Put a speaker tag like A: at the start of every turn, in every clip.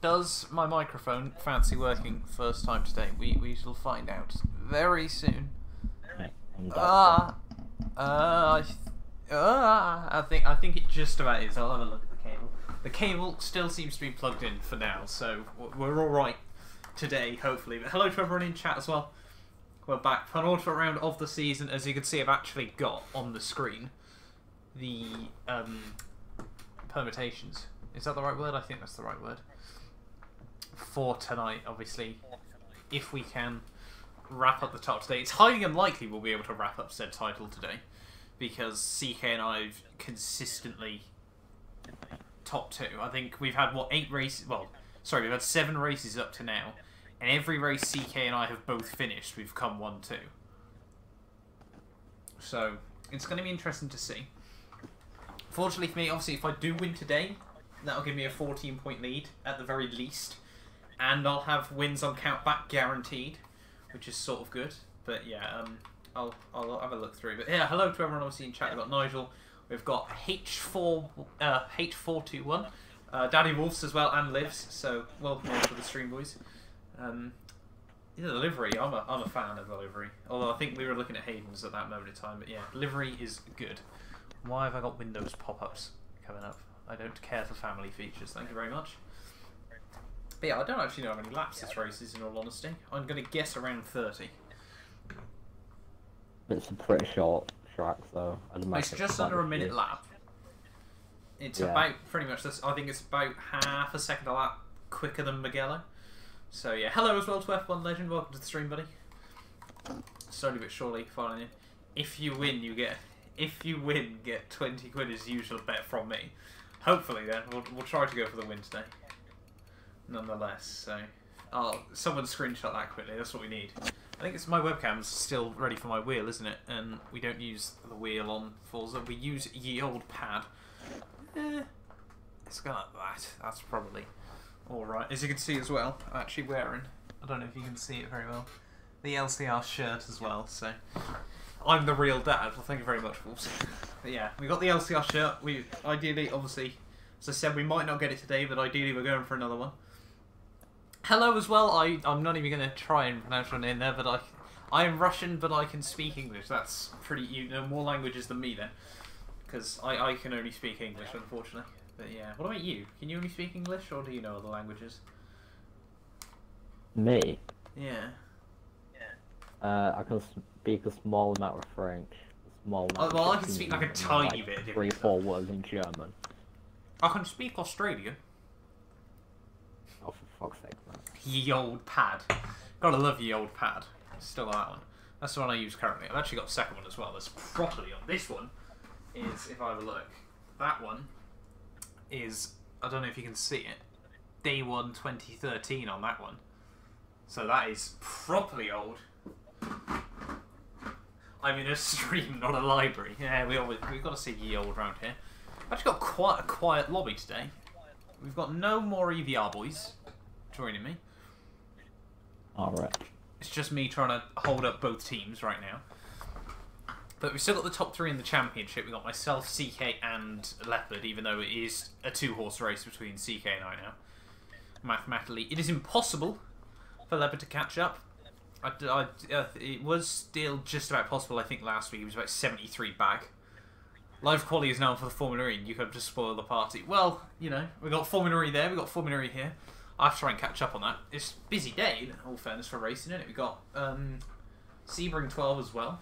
A: Does my microphone fancy working first time today? We shall find out very soon. I think it just about is. I'll have a look at the cable. The cable still seems to be plugged in for now, so we're all right today, hopefully. But hello to everyone in chat as well. We're back. Penultimate round of the season. As you can see, I've actually got on the screen the permutations. Is that the right word? I think that's the right word. For tonight, obviously, if we can wrap up the top today. It's highly unlikely we'll be able to wrap up said title today, because CK and I have consistently top 2. I think we've had, what, 8 races? Well, sorry, we've had 7 races up to now, and every race CK and I have both finished, we've come 1-2. So, it's going to be interesting to see. Fortunately for me, obviously, if I do win today, that'll give me a 14-point lead, at the very least. And I'll have wins on countback guaranteed, which is sort of good. But yeah, I'll have a look through. But yeah, hello to everyone obviously in chat. We've got Nigel, we've got H421, Daddy Wolves as well, and Lives. So welcome to the stream, boys. The livery, I'm a fan of the livery. Although I think we were looking at Hayden's at that moment in time. But yeah, livery is good. Why have I got Windows pop-ups coming up? I don't care for family features. Thank you very much. But yeah, I don't actually know how many laps this race is, in all honesty. I'm going to guess around 30.
B: It's a pretty short track, though.
A: It's just under a minute lap. It's about pretty much this. I think it's about half a second a lap quicker than Mugello. So yeah, hello as well to F1 Legend. Welcome to the stream, buddy. Slowly but surely, following you. If you win, get 20 quid as usual bet from me. Hopefully, then we'll try to go for the win today. Nonetheless, so someone screenshot that quickly. That's what we need. I think it's my webcam's still ready for my wheel, isn't it? And we don't use the wheel on Forza. We use ye old pad. It's got like that. That's probably all right. As you can see as well, I'm actually wearing. I don't know if you can see it very well. The LCR shirt as well. So I'm the real dad. Well, thank you very much, Wolves. But yeah, we got the LCR shirt. We ideally, obviously, as I said, we might not get it today, but ideally we're going for another one. Hello as well. I'm not even going to try and pronounce your name there, but I am Russian, but I can speak English. That's pretty, you know more languages than me then, because I can only speak English, unfortunately. But yeah, what about you? Can you only speak English, or do you know other languages?
B: Me?
A: Yeah.
B: I can speak a small amount of French. Well,
A: I can speak like a tiny bit.
B: 3-4 words in German.
A: I can speak Australian.
B: Oh, for fuck's sake, man.
A: Ye old pad. Gotta love ye old pad. Still that one. That's the one I use currently. I've actually got a second one as well that's properly on. This one is, if I have a look, that one is, I don't know if you can see it, Day 1 2013 on that one. So that is properly old. I'm in a stream, not a library. Yeah, we've got to see ye old round here. I've actually got quite a quiet lobby today. We've got no more EVR boys joining me.
B: Alright.
A: It's just me trying to hold up both teams right now. But we've still got the top 3 in the championship. We've got myself, CK, and Leopard, even though it is a 2-horse race between CK and I now. Mathematically, it is impossible for Leopard to catch up. It was still just about possible, I think, last week. It was about 73 back. Live quality is now for the Formula E, and you could have just spoiled the party. Well, you know, we got Formula E there, we got Formula E here. I have to try and catch up on that. It's a busy day, in all fairness, for racing, isn't it? We got Sebring 12 as well.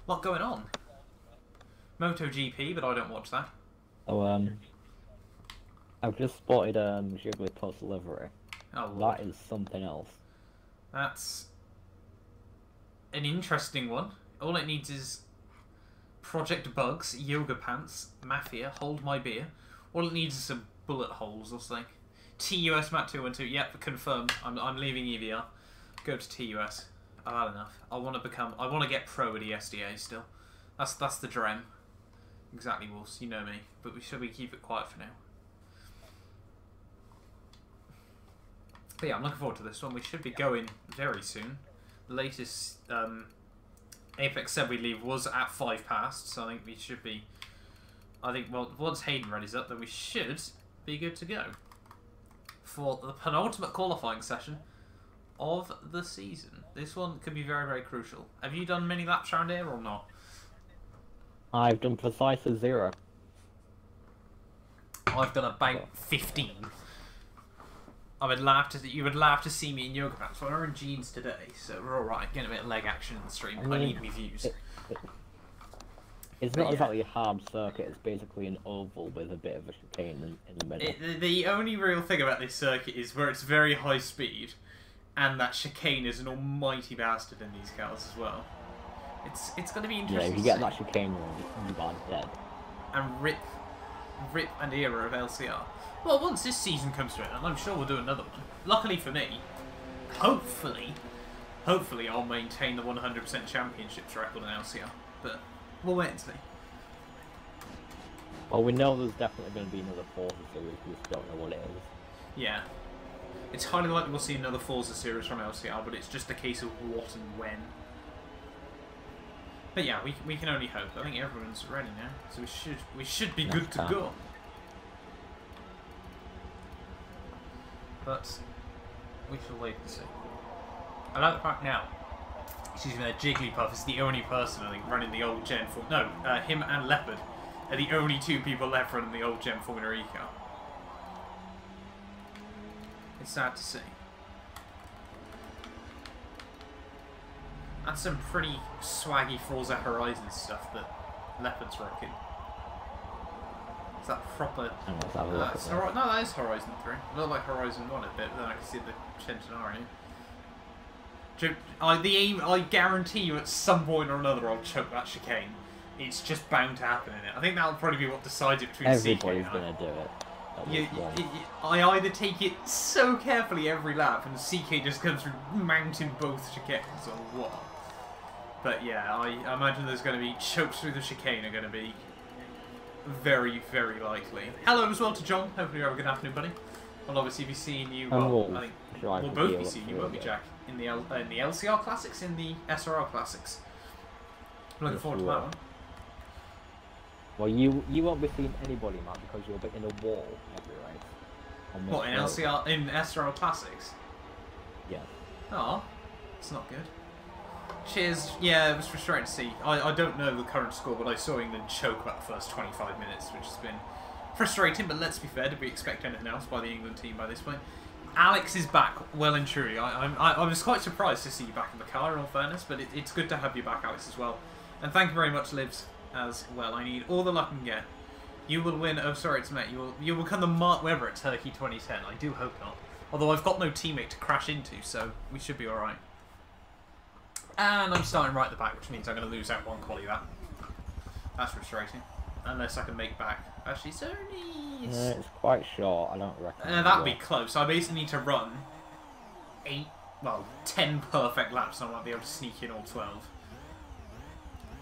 A: A lot going on. MotoGP, but I don't watch that.
B: Oh, I've just spotted Jigglypuff's livery.
A: Oh, Lord.
B: That is something else.
A: That's an interesting one. All it needs is Project Bugs, Yoga Pants, Mafia, Hold My Beer. All it needs is some bullet holes or something. TUS Matt 212. Yep, confirmed. I'm leaving EVR. Go to TUS. I've had enough. I want to get pro at the SDA still. That's the dream. Exactly, Wolves. You know me. But should we keep it quiet for now? But yeah, I'm looking forward to this one. We should be going very soon. The latest Apex said we leave was at 5 past, so I think we should be. Well, once Hayden ready's up, then we should be good to go. for the penultimate qualifying session of the season. This one could be very, very crucial. Have you done many laps around here or not?
B: I've done precisely 0.
A: I've done about 15. You would laugh to see me in yoga pants. Well, we're in jeans today, so we're alright. Getting a bit of leg action in the stream. I need me views.
B: It's not exactly a hard circuit, it's basically an oval with a bit of a chicane in the middle.
A: The only real thing about this circuit is where it's very high speed, and that chicane is an almighty bastard in these cars as well. It's going to be interesting.
B: Yeah, if you get that chicane wrong, you are dead.
A: And rip an era of LCR. Well, once this season comes to an end, I'm sure we'll do another one. Luckily for me, hopefully I'll maintain the 100% championships record in LCR. But we'll wait and see.
B: Well, we know there's definitely going to be another Forza series, we just don't know what it is.
A: Yeah. It's highly likely we'll see another Forza series from LCR, but it's just a case of what and when. But yeah, we can only hope. I think everyone's ready now, so we should be good to go. But we shall wait and see. I like the fact now. Excuse me, Jigglypuff is the only person I think running the old Gen Formula. No, him and Leopard are the only two people left running the old Gen Formula E car. It's sad to see. That's some pretty swaggy Forza Horizon stuff that Leopard's rocking. Is that proper? No, that is Horizon 3. A little like Horizon 1 a bit, but then I can see the Centenario. I guarantee you at some point or another I'll choke that chicane. It's just bound to happen in it. I think that'll probably be what decides it between CK and I.
B: Everybody's going to do it.
A: I either take it so carefully every lap and CK just comes through mounting both chicanes or what. But yeah, I imagine there's going to be chokes through the chicane are going to be very, very likely. Hello as well to John. Hopefully you have a good afternoon, buddy. I'll obviously be seeing you. Well, I think we'll both be seeing you, won't we, Jack? In the LCR Classics, in the SRR Classics. I'm looking forward to that one.
B: Well, you won't be seeing anybody, Matt, because you'll be in a wall every race.
A: What, in LCR, in SRR Classics?
B: Yeah.
A: Oh, it's not good. Cheers. Yeah, it was frustrating to see. I don't know the current score, but I saw England choke about the first 25 minutes, which has been frustrating, but let's be fair, did we expect anything else by the England team by this point? Alex is back, well and truly. I was quite surprised to see you back in the car, in all fairness, but it's good to have you back, Alex, as well. And thank you very much, Livs, as well. I need all the luck I can get. You will win. Oh, sorry, it's Matt. You will become the Mark Webber at Turkey 2010. I do hope not. Although I've got no teammate to crash into, so we should be alright. And I'm starting right at the back, which means I'm going to lose out one quali that. That's frustrating. Unless I can make back. Actually, it's only...
B: it's quite short, I don't reckon.
A: That'll be close. I basically need to run 10 perfect laps and I might be able to sneak in all 12.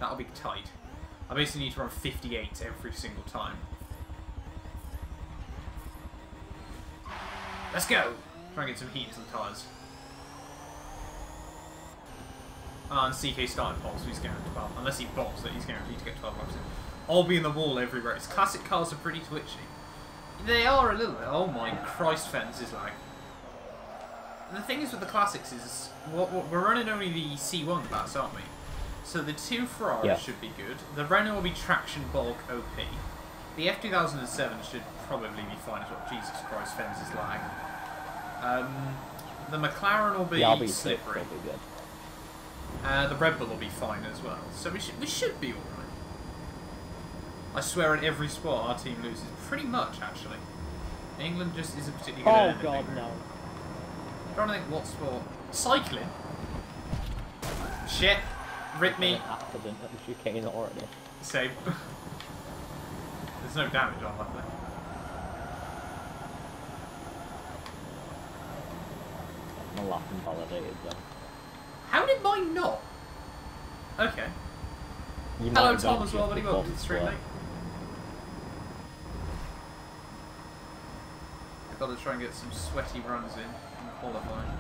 A: That'll be tight. I basically need to run 58 every single time. Let's go! Try and get some heat into the tyres. And CK starting pole, so he's guaranteed. Well, unless he bombs, that he's guaranteed to get 12 laps in. I'll be in the wall every race. Classic cars are pretty twitchy. They are a little bit. Oh my Christ, Fens is like. The thing is with the classics is we're running only the C1 class, aren't we? So the two Ferraris should be good. The Renault will be traction bulk OP. The F2007 should probably be fine as well. Jesus Christ, Fens is lag. The McLaren will be slippery. The Red Bull will be fine as well. So we should be alright. I swear at every spot our team loses. Pretty much, actually. England just isn't particularly good at anything.
B: Oh god, no.
A: I'm trying to think what sport. Cycling? Shit. Rip me.
B: Accident at the chicane already.
A: Same. There's no damage on luckily.
B: My lap invalidated though.
A: How did mine not? Okay. Hello Tom as well, buddy. Welcome to the stream, mate. I've got to try and get some sweaty runs in qualifying.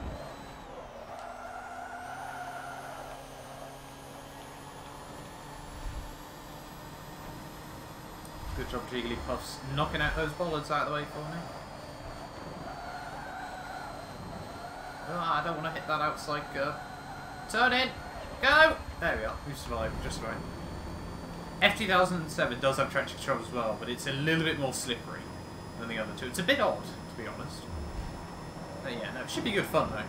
A: Good job, Jigglypuffs, knocking out those bollards out of the way for me. Oh, I don't want to hit that outside curb. Turn in! Go! There we are. We've survived just right. F2007 does have traction control as well, but it's a little bit more slippery than the other two. It's a bit odd, to be honest. But yeah, no, it should be good fun though.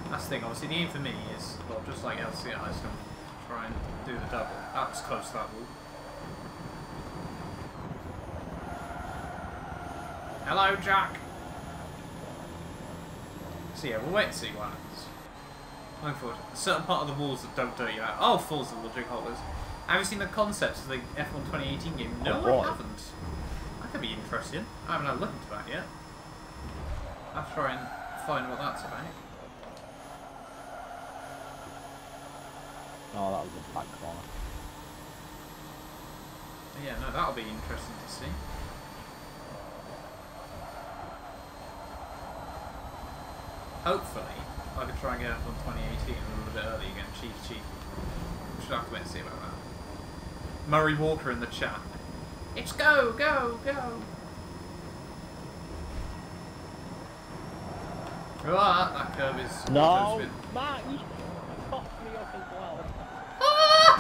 A: That's the thing, obviously the aim for me is, well, just like LCR, is to try and do the double. That was close to that wall. Hello, Jack! So yeah, we'll wait and see what happens. Looking forward. A certain part of the walls that don't dirt you out. Oh, falls the logic holders. Have you seen the concepts of the F1 2018 game? No, I haven't. That could be interesting. I haven't had a look into that yet. I'll try and find what that's about.
B: Oh, that was the back corner.
A: Yeah, no, that'll be interesting to see. Hopefully, I could try and get up on 2018 a little bit early again. Cheeky. Should have to wait and see about that. Murray Walker in the chat. It's go, go, go! Ah, that curve is...
B: No! Matt, you fucked me up as well.
A: Ah!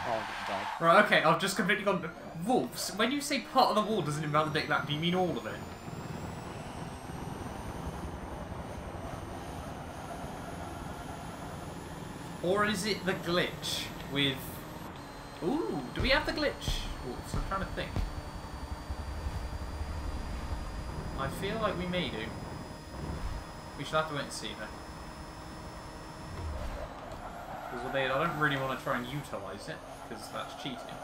B: Oh, God.
A: Right, okay, I've just completely gone... Wolves, when you say part of the wall doesn't invalidate that, do you mean all of it? Or is it the glitch with... Ooh, do we have the glitch? Wolves, I'm trying to think. I feel like we may do. We should have to wait and see though. Because I don't really want to try and utilise it, because that's cheating.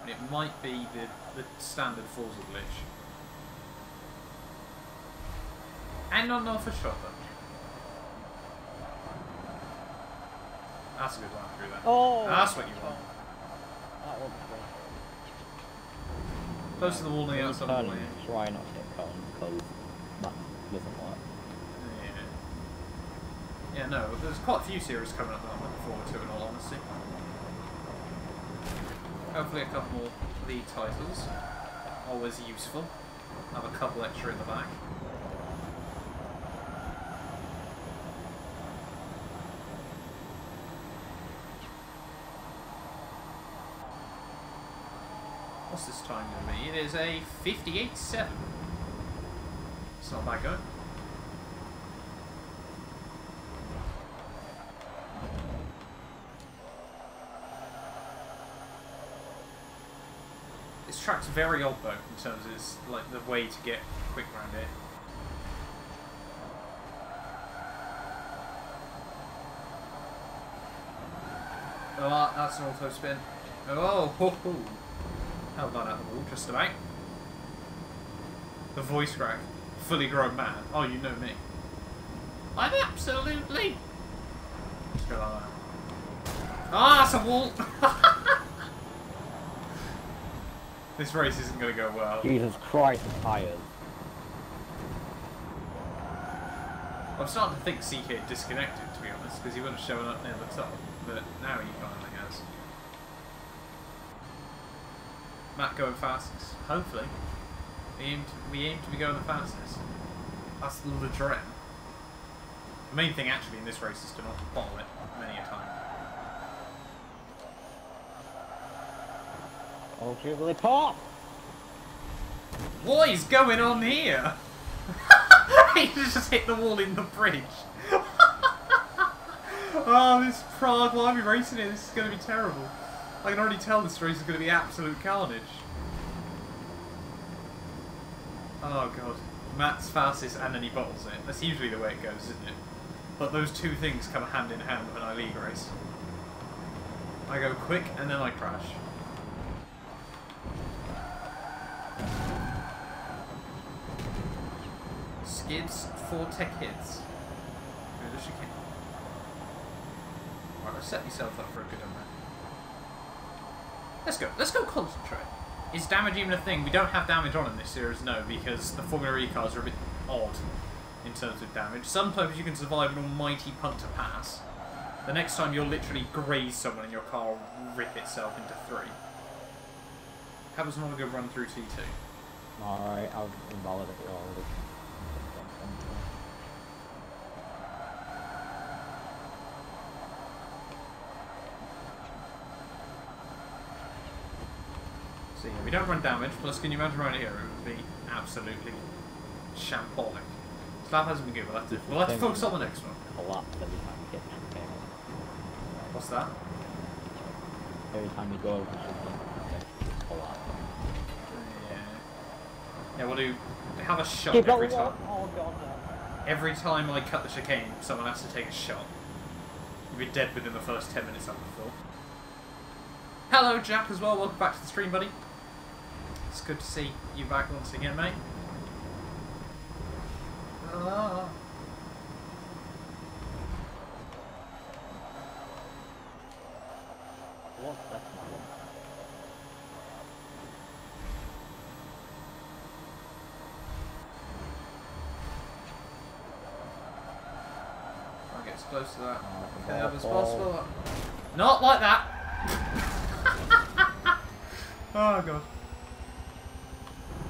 A: And it might be the standard Forza glitch. And not know for sure though. That's a good one through there.
B: Oh!
A: That's what you want.
B: That wasn't good.
A: Close to the wall on the outside of the wall.
B: Try not to hit cone, because that doesn't work.
A: Yeah, no, there's quite a few series coming up that I'm looking forward to, in all honesty. Hopefully a couple more league titles. Always useful. Have a couple extra in the back. What's this time going to be? It is a 58.7. It's not bad going. This track's very odd though, in terms of its, like, the way to get quick around it. Oh, that's an auto spin. Oh, ho, ho. Held that out of the wall, just about. The voice crack. Fully grown man. Oh, you know me. I'm absolutely... Just go like that. Ah, it's a wall! This race isn't going to go well.
B: Jesus Christ, the tyres.
A: I'm starting to think CK disconnected, to be honest, because he would have shown up near the top, but now he finally has. Matt going fastest, hopefully. We aim to be going the fastest. That's the dream. The main thing actually in this race is to not bottle it many a time.
B: Oh, Jigglypuff!
A: What is going on here? He just hit the wall in the bridge. Oh, this Prague, why are we racing it? This is going to be terrible. I can already tell this race is going to be absolute carnage. Oh god. Matt's fastest and then he bottles it. That's usually the way it goes, isn't it? But those two things come hand in hand when I league race. I go quick and then I crash. Skids for tech hits. Good as you can. Right, set yourself up for a good one. Let's go concentrate. Is damage even a thing? We don't have damage on in this series, no, because the Formula E cars are a bit odd in terms of damage. Sometimes you can survive an almighty punt to pass. The next time you'll literally graze someone and your car will rip itself into 3. That was not a good run through T2.
B: Alright, I'll invalidate it already.
A: We don't run damage, plus can you imagine right here? It would be absolutely shambolic. Slap hasn't been good, we'll have to focus on the next one.
B: Collapse every time you get to
A: What's that?
B: Every time you go over the collapse.
A: Yeah, we'll have a shot
B: Keep
A: every time.
B: Oh god, no.
A: Every time I cut the chicane, someone has to take a shot. You'll be dead within the first 10 minutes, I would have thought. Hello, Jack, as well. Welcome back to the stream, buddy. It's good to see you back once again, mate.
B: What's that?
A: Try and get as close to that curve as possible. Not like that! Oh god.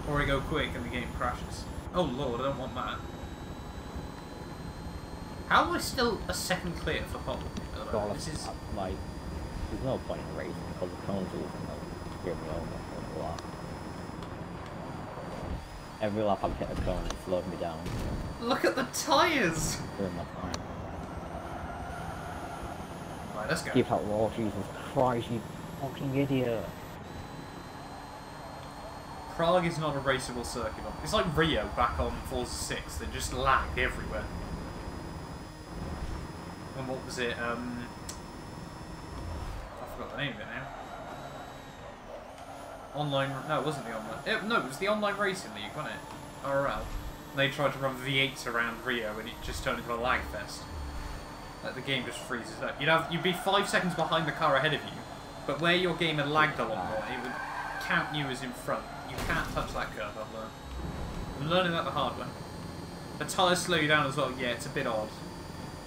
A: Or I go quick and the game crashes. Oh lord, I don't want that. How am I still a second clear for pole?
B: God,
A: This is...
B: like, there's no point in racing because the cones will give me over a lot. Every lap I've hit a cone, it's slowed me down.
A: Look at the tyres!
B: During my time.
A: Right, let's go.
B: Keep that wall, Jesus Christ, you fucking idiot.
A: Prague is not a raceable circuit. It's like Rio back on Forza 6. They just lagged everywhere. And what was it? I forgot the name of it now. Online... No, it wasn't the online... no, it was the Online Racing League, wasn't it? RL. They tried to run V8s around Rio and it just turned into a lag fest. Like, the game just freezes up. You'd be 5 seconds behind the car ahead of you, but where your game had lagged a lot more, it would count you as in front. You can't touch that curve, I've learned. I'm learning that the hard way. The tyres slow you down as well. Yeah, it's a bit odd.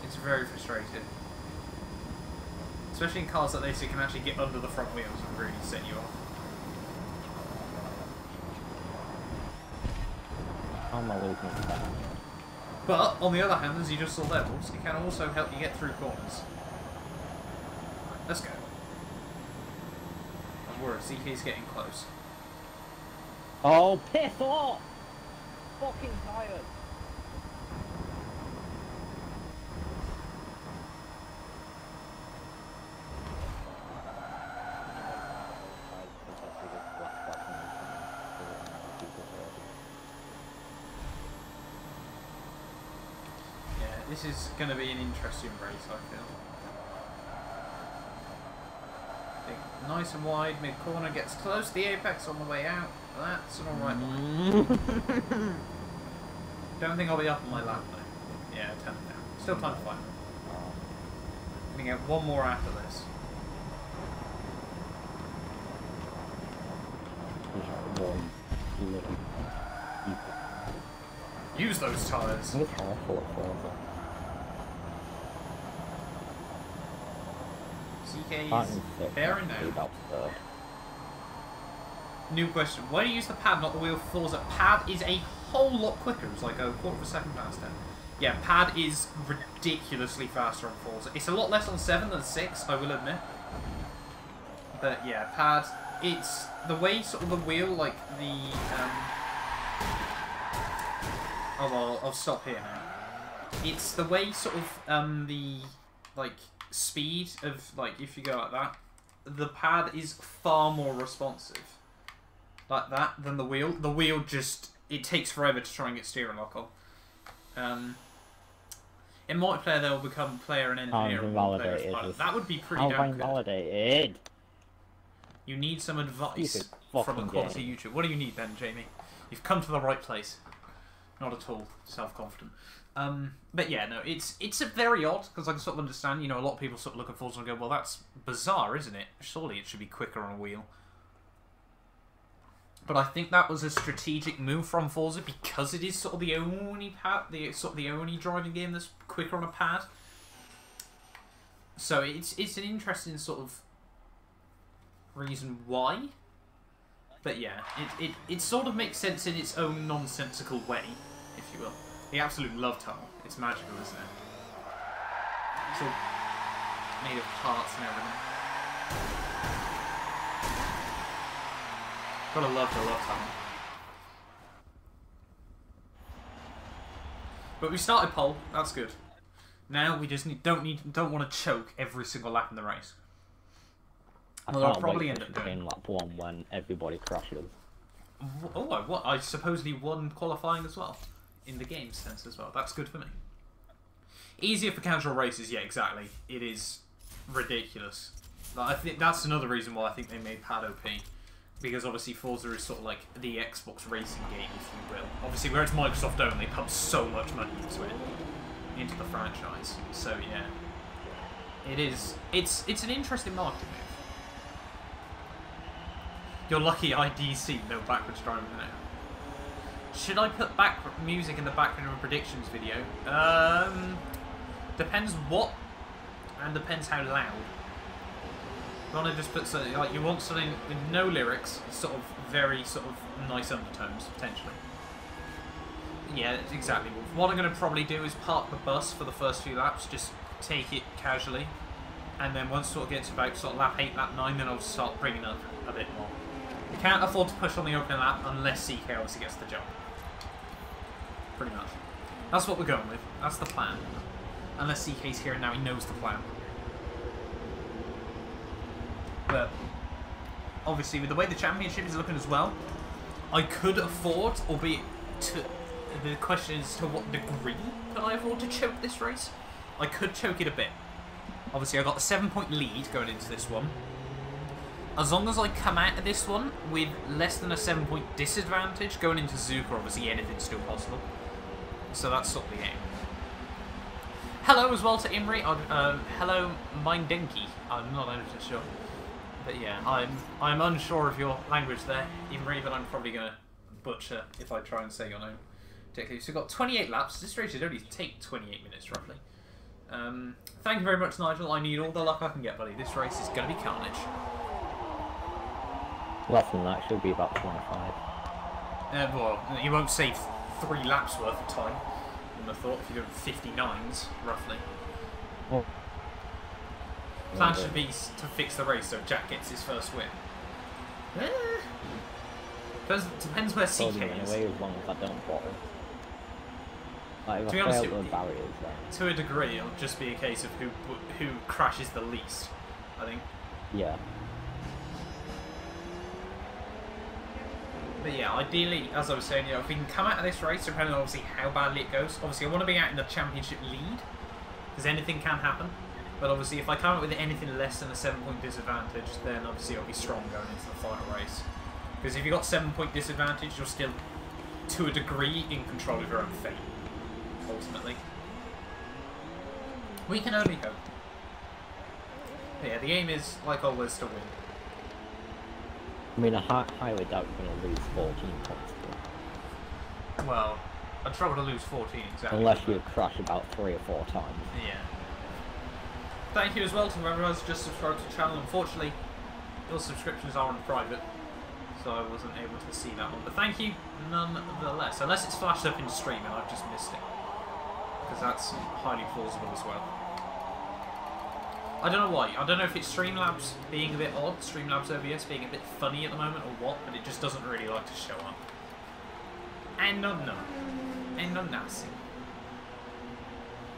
A: It's very frustrating. Especially in cars like this, you can actually get under the front wheels and really set you off.
B: How am I losing that?
A: But, on the other hand, as you just saw levels, it can also help you get through corners. Let's go. I'm worried, CK's getting close.
B: Oh, piss off! Fucking tired.
A: Yeah, this is going to be an interesting race, I feel. Nice and wide, mid-corner, gets close to the apex on the way out. That's an alright line. Don't think I'll be up on my lap though. Yeah, 10 down. Still time to fight. I'm going to get one more after this. Use those tyres. CK is bearing down. New question. Why do you use the pad, not the wheel for Forza? Pad is a whole lot quicker. It's like a quarter of a second faster. Yeah, pad is ridiculously faster on Forza. It's a lot less on 7 than 6, I will admit. But yeah, pad, it's the way sort of the wheel, like the... Oh, well, I'll stop here now. It's the way sort of the, like, speed of, like, if you go like that, the pad is far more responsive like that than the wheel. The wheel just, it takes forever to try and get steering lock on. In multiplayer, they'll become player and engineer. That would be pretty damn good.
B: Invalidated.
A: You need some advice from a quality YouTuber. What do you need then, Jamie? You've come to the right place. Not at all self-confident. But yeah, no, it's a very odd, because I can sort of understand, you know, a lot of people sort of look at Forza and go, well, that's bizarre, isn't it? Surely it should be quicker on a wheel. But I think that was a strategic move from Forza because it is sort of the only the only driving game that's quicker on a pad. So it's an interesting sort of reason why. But yeah, it sort of makes sense in its own nonsensical way, if you will. The absolute love tunnel. It's magical, isn't it? It's all made of hearts and everything. Gotta love the love time. But we started pole. That's good. Now we just don't want to choke every single lap in the race.
B: Well, I'll probably end up doing lap 1 when everybody crashes.
A: Oh, what? I supposedly won qualifying as well, in the game sense as well. That's good for me. Easier for casual races, yeah, exactly. It is ridiculous. Like, I think that's another reason why I think they made Pad OP, because obviously Forza is sort of like the Xbox racing game, if you will. Obviously, where it's Microsoft owned, they pump so much money into it, into the franchise. So yeah, it is. It's an interesting marketing move. You're lucky I DC no backwards driving now. Should I put back music in the background of a predictions video? Depends what, and depends how loud. You want to just put something like you want something with no lyrics, sort of very sort of nice undertones potentially. Yeah, exactly. What I'm going to probably do is park the bus for the first few laps, just take it casually, and then once it sort of gets about sort of lap 8, lap 9, then I'll start bringing up a bit more. You can't afford to push on the opening lap unless CK obviously gets the job. Pretty much. That's what we're going with. That's the plan. Unless CK's here and now he knows the plan. But obviously with the way the championship is looking as well, I could afford, albeit the question is to what degree can I afford to choke this race? I could choke it a bit. Obviously I got a 7-point lead going into this one. As long as I come out of this one with less than a 7-point disadvantage, going into Zuka, obviously anything's still possible. So that's sort of the aim. Hello as well to Imri. Hello, Mindenki. I'm not 100% sure. But yeah, I'm unsure of your language there, Imri, but I'm probably going to butcher if I try and say your name. Particularly. So we've got 28 laps. This race should only take 28 minutes, roughly. Thank you very much, Nigel. I need all the luck I can get, buddy. This race is going to be carnage.
B: Less than that, should be about 25.
A: Well, you won't save 3 laps worth of time, I would have thought, if you're doing 59s, roughly.
B: Well,
A: plan should be to fix the race so Jack gets his first win. Depends where CK is.
B: Anyway, as long as I don't bother. Like,
A: To be honest,
B: barriers,
A: to a degree, it'll just be a case of who crashes the least, I think.
B: Yeah.
A: But yeah, ideally, as I was saying, you know, if we can come out of this race, depending on obviously how badly it goes. Obviously, I want to be out in the championship lead, because anything can happen. But obviously, if I come out with anything less than a 7-point disadvantage, then obviously I'll be strong going into the final race. Because if you've got 7-point disadvantage, you're still, to a degree, in control of your own fate, ultimately. We can only hope. But yeah, the aim is, like always, to win.
B: I mean, I highly doubt you're going to lose 14 points.
A: Well, I'd struggle to lose 14 exactly.
B: Unless you crash about 3 or 4 times.
A: Yeah. Thank you as well to whoever has just subscribed to the channel. Unfortunately, your subscriptions are on private, so I wasn't able to see that one. But thank you nonetheless. Unless it's flashed up in stream and I've just missed it. Because that's highly plausible as well. I don't know why. I don't know if it's Streamlabs being a bit odd, Streamlabs OBS being a bit funny at the moment or what, but it just doesn't really like to show up. And no. And no nasty.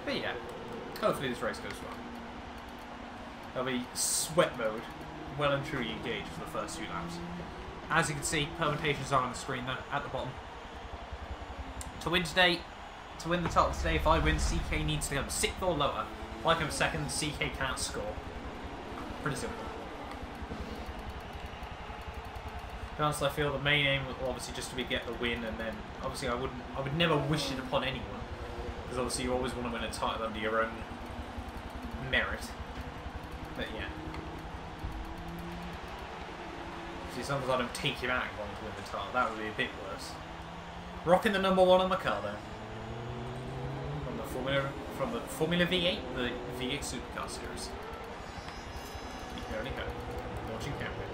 A: But yeah, hopefully this race goes well. There'll be sweat mode, well and truly engaged for the first few laps. As you can see, permutations are on the screen there, at the bottom. To win today, to win the title today, if I win, CK needs to come 6th or lower. If I come 2nd, CK can't score. Pretty simple. To be honest, I feel the main aim will obviously just to be get the win, and then obviously I would never wish it upon anyone, because obviously you always want to win a title under your own merit. But yeah. See, sometimes I don't take him out and want to win the title. That would be a bit worse. Rocking the #1 on the car though. From the Formula V8, the V8 Supercar Series. You can only hope. Watching camera.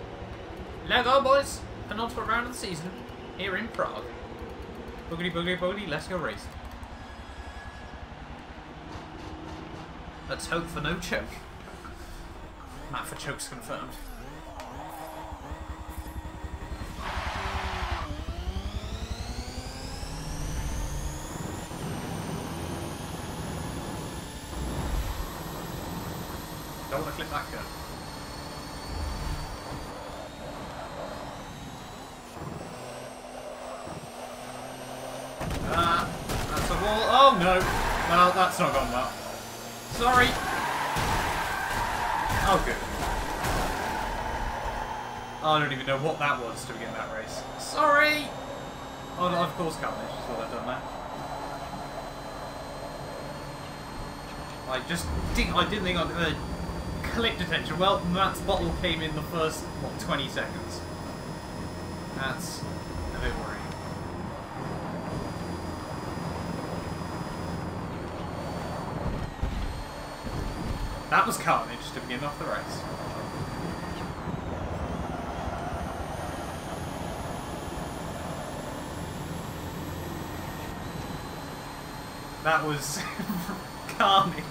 A: Let go, boys! Penultimate round of the season here in Prague. Boogity boogity boogity, let's go racing. Let's hope for no choke. Matt for chokes confirmed. don't want to clip that curb. That's a wall. Oh no! Well, that's not gone well. Sorry! Oh, good. I don't even know what that was to begin that race. Sorry! Oh, no, of course, Carnage is what I've done there. I didn't think I'd clip detection. Well, Matt's bottle came in the first, what, 20 seconds. That's a bit worrying. That was carnage to begin off the race. That was carnage.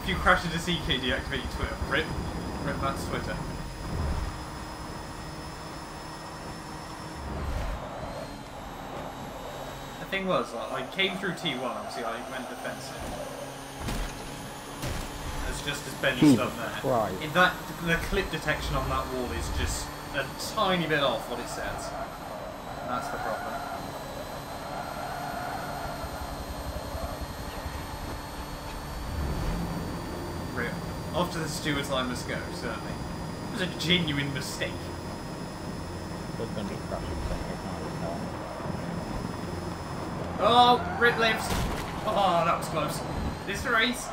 A: If you crash into CK, deactivate your Twitter. Rip Matt's Twitter. The thing was, I came through T1, obviously I went defensive. It's just as Ben's done there.
B: Right.
A: The clip detection on that wall is just a tiny bit off what it says. And that's the problem. Real. Off to the stewards I must go, certainly. It was a genuine mistake.
B: There's going to be crashes now.
A: Oh, Rip lives. Oh, that was close. This race.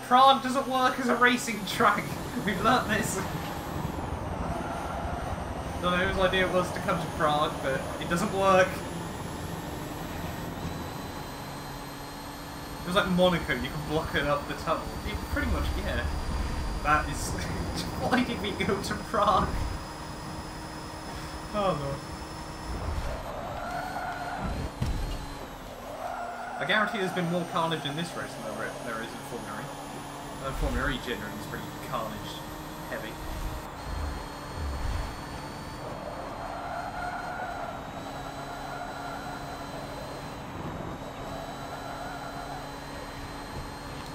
A: Prague doesn't work as a racing track. We've learnt this. Don't know whose idea it was to come to Prague, but it doesn't work. It was like Monaco, you can block it up the tunnel. You pretty much, yeah. That is... Why did we go to Prague? Oh no. I guarantee there's been more carnage in this race than there is in Formula E. Formula E generally is pretty carnage heavy.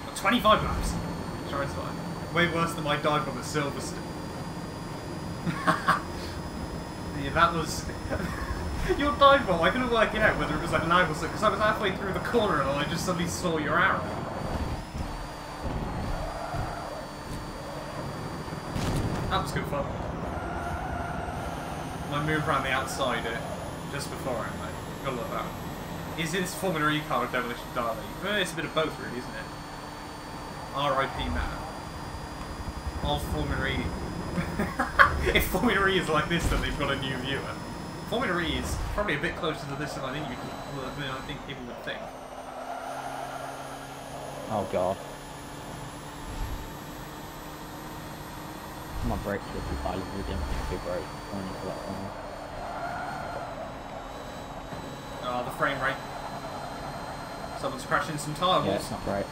A: Got 25 laps. Try and survive. Way worse than my dive bomb at Silverstone. Yeah, that was... Your dive bomb, I couldn't work it out whether it was like lag or something, because I was halfway through the corner and I just suddenly saw your arrow. That was good fun. My move around the outside just before him, mate. Gotta love that one. Is this Formula E car a demolition derby? Well, it's a bit of both, really, isn't it? R.I.P. Matt. Of Formula E. If Formula E is like this, then they've got a new viewer. Formula E is probably a bit closer to this than I think people would think.
B: Oh god. My brakes would be violent, we didn't have to be brake going into that one.
A: Oh, the frame rate. Someone's crashing some tyres.
B: Yeah, it's not great.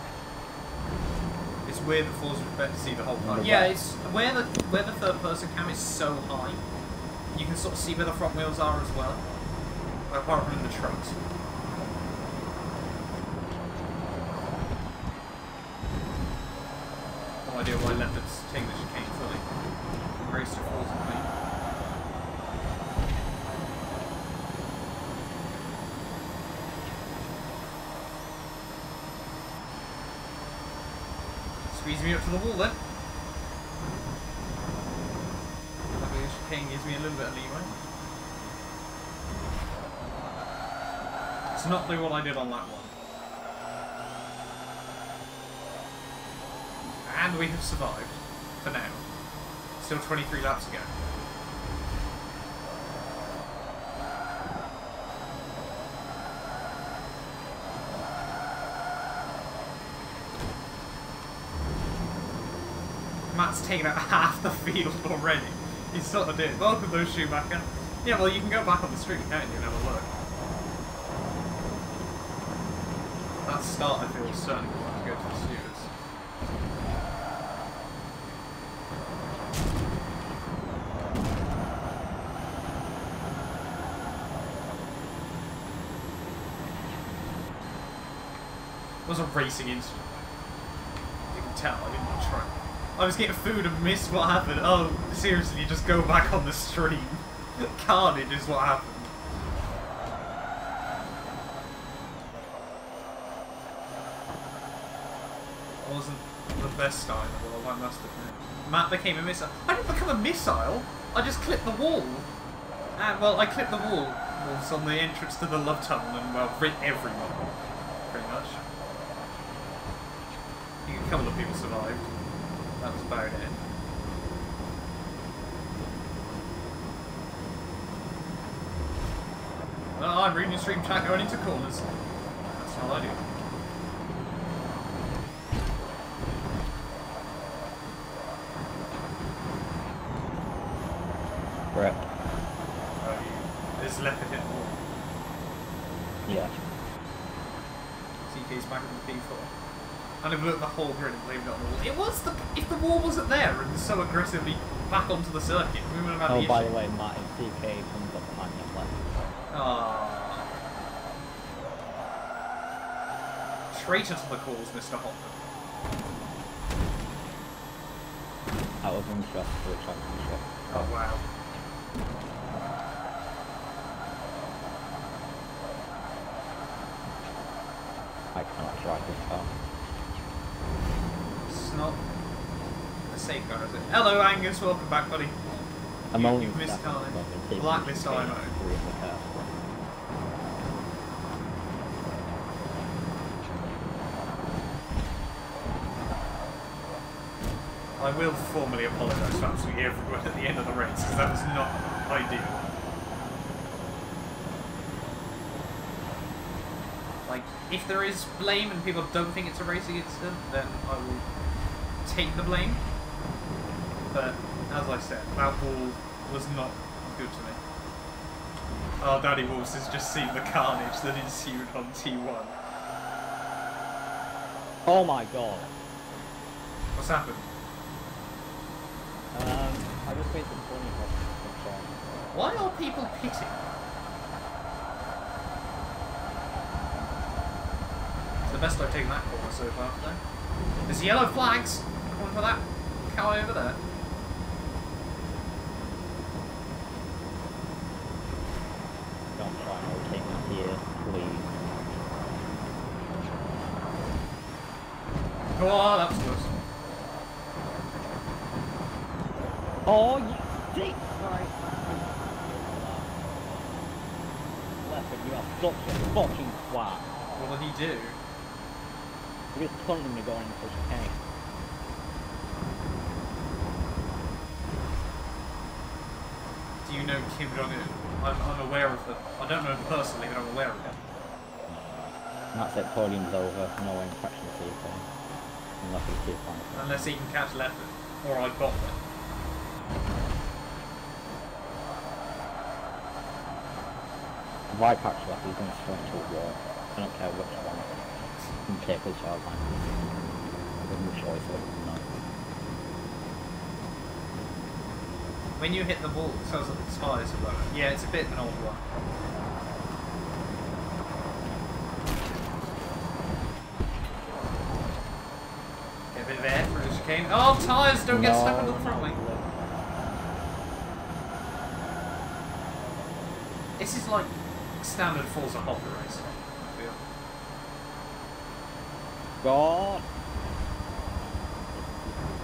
A: It's weird that Forza would better see the whole car. Yeah, it's where the third person cam is so high, you can sort of see where the front wheels are as well. Apart from in the trucks. No idea why Leopard's taking the chicane fully. Race to Forza Clean. Squeeze me up to the wall then. Luckily the chicane gives me a little bit of leeway. Let's not do what I did on that one. And we have survived. For now. Still 23 laps ago. Matt's taken out half the field already. He's sort of did. Welcome though, Schumacher. Yeah, well you can go back on the street, can't you, and have a look. That start, I feel, is certainly going to go to the stewards. It was a racing incident. tell. I didn't try. I was getting food and missed what happened. Oh, seriously, just go back on the stream. Carnage is what happened. I wasn't the best guy in the world, I must admit. Matt became a missile. I didn't become a missile. I just clipped the wall. And, well, I clipped the walls on the entrance to the love tunnel and, well, rid everyone. Pretty much. I think a couple of people survived. That was about it. Well, I'm reading stream chat going into corners. That's all I do.
B: Right.
A: There's leopard hit the wall.
B: Yeah.
A: CK's back in the P4. And I've looked at the whole grid and blamed it on the wall. It was the... If the wall wasn't there and so aggressively back onto the circuit, we would have had the issue.
B: Oh, by the way, Matt, if CK comes up behind you left.
A: Aww. Traitor to the cause, Mr. Hopper.
B: Out of interest for the championship.
A: Oh, wow.
B: I cannot drive this car.
A: It's not a safeguard, is it? Hello, Angus. Welcome back, buddy. You've missed time. Blacklist IMO. I will formally apologise to absolutely everyone at the end of the race, because that was not ideal. Like, if there is blame and people don't think it's a racing incident, then I will take the blame. But, as I said, that wall was not good to me. Oh, Daddy Wolves has just seen the carnage that ensued on T1.
B: Oh my god.
A: What's happened?
B: I just made some funny questions.
A: Why are people pitting? It's the best I've taken that corner so far today. There's yellow flags! One for that cow over there.
B: Don't try and rotate me here, please.
A: Oh, that was close.
B: Oh, you dick! Sorry. Leopard, you are such a fucking twat.
A: What did he do?
B: You're just constantly going into chicane.
A: Do you know Kim Jong-un? I'm aware of them. I don't know him personally, but I'm aware of him.
B: And that's it, podium's over. No one catching the CK. Unless it's too fun.
A: Unless he can catch leopard. Or I got them.
B: If I catch that, he's going straight into a wall. I don't care which one. You can take his yard line. I give him a choice, I wouldn't know.
A: When you hit the wall, it sounds like the tires are blowing. Yeah, it's a bit of an old one. Get a bit of air for a chicane. Oh, tyres! Don't get stuck on the front wing. This is like standard Forza Hopper race, I feel.
B: God!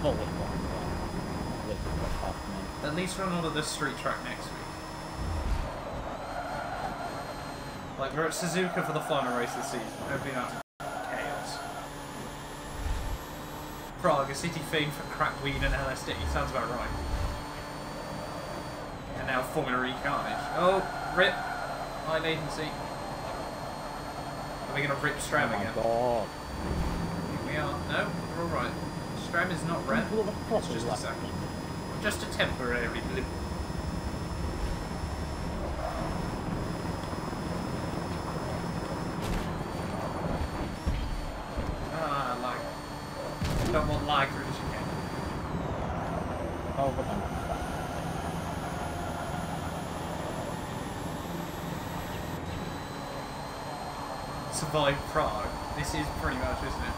B: Oh,
A: At least run onto the street track next week. Like, we're at Suzuka for the final race this season. Hopefully that's chaos. Prague, a city famed for crack weed and LSD. Sounds about right. And now Formula E carnage. Oh, rip. High latency. Are we going to rip Stram again?
B: God.
A: Here we are. No, we're alright. Stram is not red. It's just a second. Just a temporary blip. Ah, lag. Don't want lag through the chicane.
B: Oh, but
A: Survive Prague. This is pretty much, isn't it?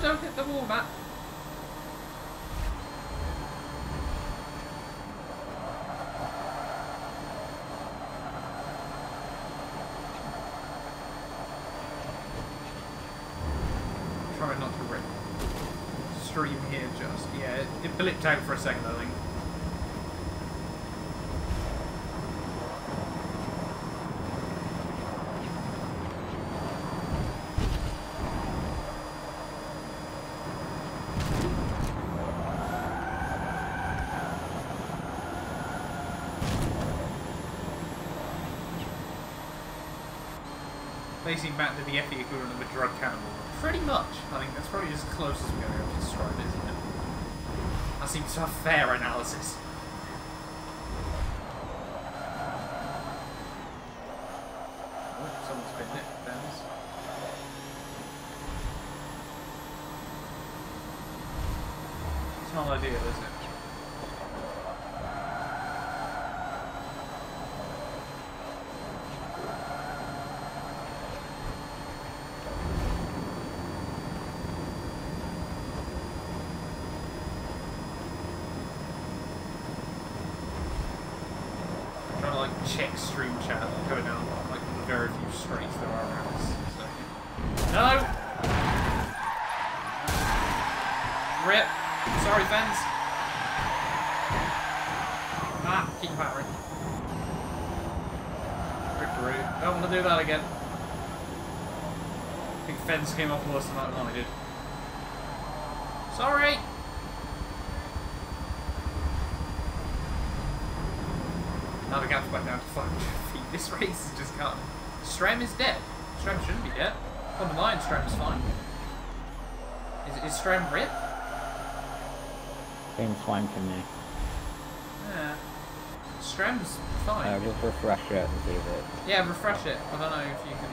A: don't hit the wall, Matt. Try not to rip. Stream here just. Yeah, it blipped out for a second, I think. Basically back to the FE equivalent of a drug cannibal. Pretty much. I think that's probably as close as we're going to be able to describe it, isn't it? That seems to a fair analysis. Oh, someone's been hit, fairness. It's not ideal, is it? Check stream chat and go down like the very few streets there are around us. So. No! Rip! Sorry, fans! Ah, keep powering. Rip. Don't want to do that again. I think fence came off worse than I did. Sorry! Now the gap's back down to 500 feet. This race is just can't. Strem is dead. Strem shouldn't be dead. On the line, Strem's fine. Is Strem rip?
B: Seems fine for me.
A: Yeah. Strem's fine.
B: Just refresh it and see if it...
A: Yeah, refresh it. I don't know if you can...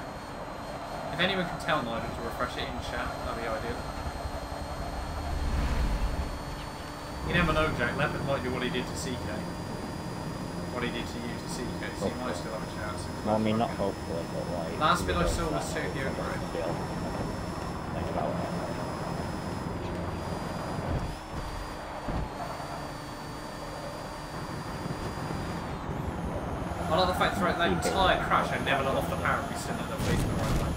A: If anyone can tell Nigel to refresh it in chat, that'd be ideal. You never know, Jack. Leopard might do what he did to CK. What he did to you to CK, so you might still have a chance.
B: Well, I mean, not hopefully, but like...
A: Last bit I saw was Tokyo Drift.
B: Think about it.
A: I like the fact throughout that entire crash I never let off the power and we still ended up facing the right way.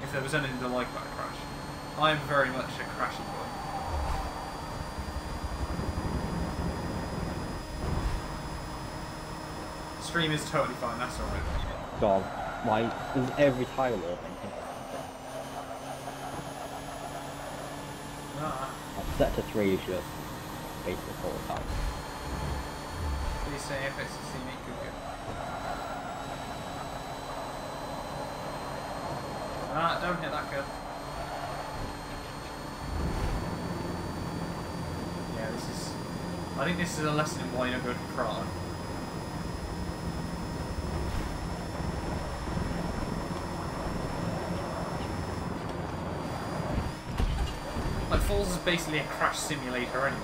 A: If there was anything to like about a crash. I am very much a crashy boy. Stream is totally fine, that's alright.
B: God, why is every tire loading? Set to 3 is just basically full of tires.
A: Please say FX to see me, good. Ah, don't hit that good. Yeah, this is... I think this is a lesson in why you don't go to Prague. Like, Falls is basically a crash simulator anyway.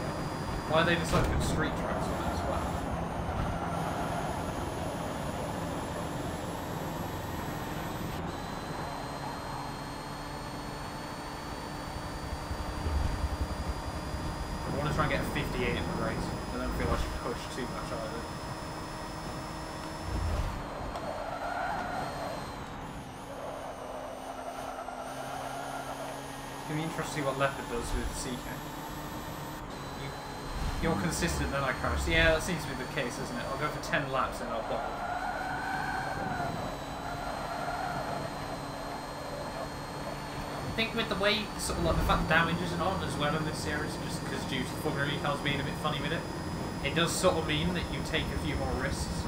A: Why they decide to put street tracks on it as well? I want to try and get a 58 in the race. I don't feel I should push too much either. It's going to be interesting to see what Leopard does with CK. You're consistent, then I crash. Yeah, that seems to be the case, isn't it? I'll go for 10 laps and I'll bottle. I think with the way, sort of like the fact damage isn't on as well in this series, just because due to Fog Relief Hell's being a bit funny with it, it does sort of mean that you take a few more risks.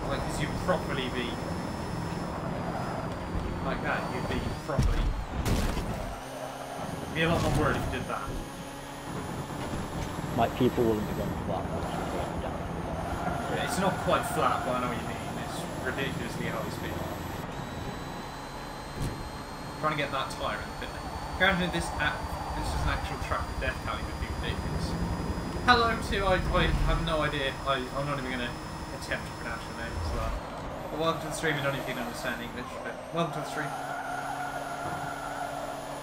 A: Like, because you'd properly be... like that, you'd be properly... You'd be a lot more worried if you did that.
B: Like, people wouldn't be going flat.
A: Yeah, it's not quite flat, but I know what you mean. It's ridiculously high speed. Trying to get that tyre in the pit. Granted, this is an actual track with death tally would be ridiculous. Hello to, I have no idea. I'm not even going to attempt to pronounce your name as well. But welcome to the stream. I don't know if you can understand English, but welcome to the stream.